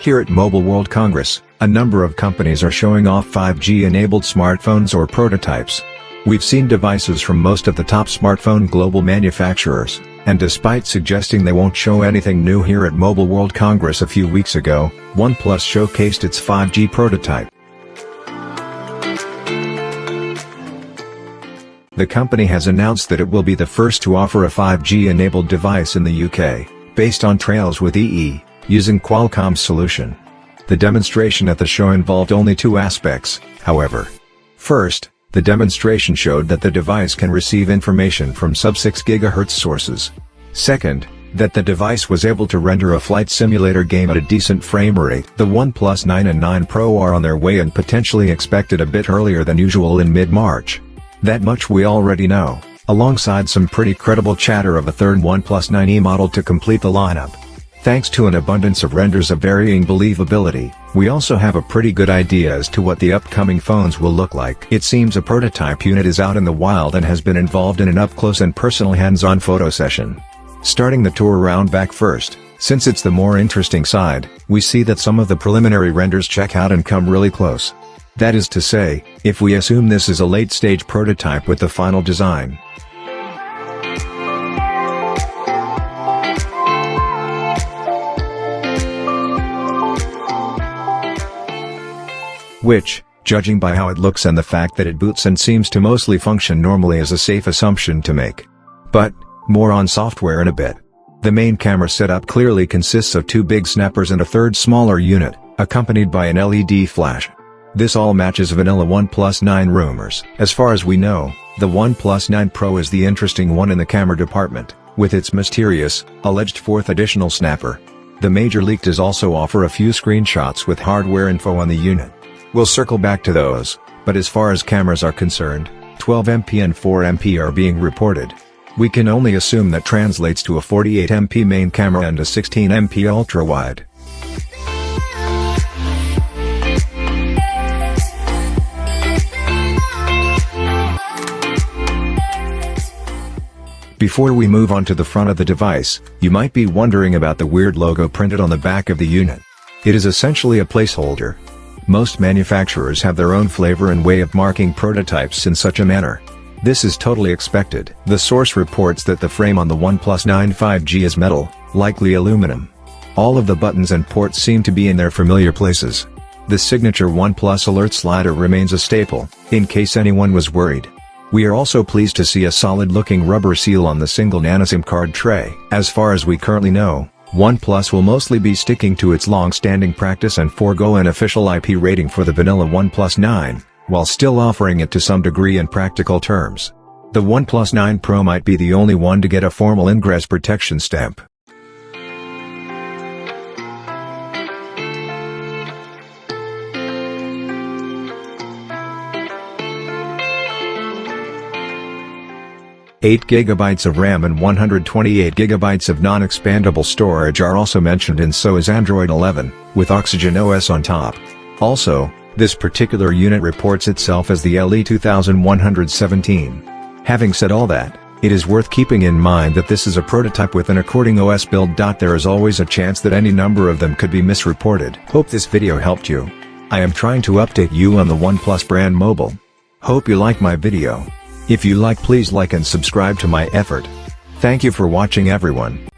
Here at Mobile World Congress, a number of companies are showing off 5G-enabled smartphones or prototypes. We've seen devices from most of the top smartphone global manufacturers, and despite suggesting they won't show anything new here at Mobile World Congress a few weeks ago, OnePlus showcased its 5G prototype. The company has announced that it will be the first to offer a 5G-enabled device in the UK, based on Trails with EE, using Qualcomm's solution. The demonstration at the show involved only two aspects, however. First, the demonstration showed that the device can receive information from sub-6 GHz sources. Second, that the device was able to render a flight simulator game at a decent frame rate. The OnePlus 9 and 9 Pro are on their way and potentially expected a bit earlier than usual in mid-March. That much we already know, alongside some pretty credible chatter of a third OnePlus 9e model to complete the lineup. Thanks to an abundance of renders of varying believability, we also have a pretty good idea as to what the upcoming phones will look like. It seems a prototype unit is out in the wild and has been involved in an up-close and personal hands-on photo session. Starting the tour round back first, since it's the more interesting side, we see that some of the preliminary renders check out and come really close. That is to say, if we assume this is a late-stage prototype with the final design. Which, judging by how it looks and the fact that it boots and seems to mostly function normally, is a safe assumption to make. But, more on software in a bit. The main camera setup clearly consists of two big snappers and a third smaller unit, accompanied by an LED flash. This all matches vanilla OnePlus 9 rumors. As far as we know, the OnePlus 9 Pro is the interesting one in the camera department, with its mysterious, alleged fourth additional snapper. The major leak does also offer a few screenshots with hardware info on the unit. We'll circle back to those, but as far as cameras are concerned, 12MP and 4MP are being reported. We can only assume that translates to a 48MP main camera and a 16MP ultra-wide. Before we move on to the front of the device, you might be wondering about the weird logo printed on the back of the unit. It is essentially a placeholder. Most manufacturers have their own flavor and way of marking prototypes in such a manner. This is totally expected. The source reports that the frame on the OnePlus 9 5G is metal, likely aluminum. All of the buttons and ports seem to be in their familiar places. The signature OnePlus alert slider remains a staple, in case anyone was worried. We are also pleased to see a solid-looking rubber seal on the single nano-SIM card tray. As far as we currently know, OnePlus will mostly be sticking to its long-standing practice and forego an official IP rating for the vanilla OnePlus 9, while still offering it to some degree in practical terms. The OnePlus 9 Pro might be the only one to get a formal ingress protection stamp. GB of RAM and 128 GB of non-expandable storage are also mentioned, and so is Android 11, with Oxygen OS on top. Also, this particular unit reports itself as the LE2117. Having said all that, it is worth keeping in mind that this is a prototype with an according OS build. There is always a chance that any number of them could be misreported. Hope this video helped you. I am trying to update you on the OnePlus brand mobile. Hope you like my video. If you like, please like and subscribe to my effort. Thank you for watching, everyone.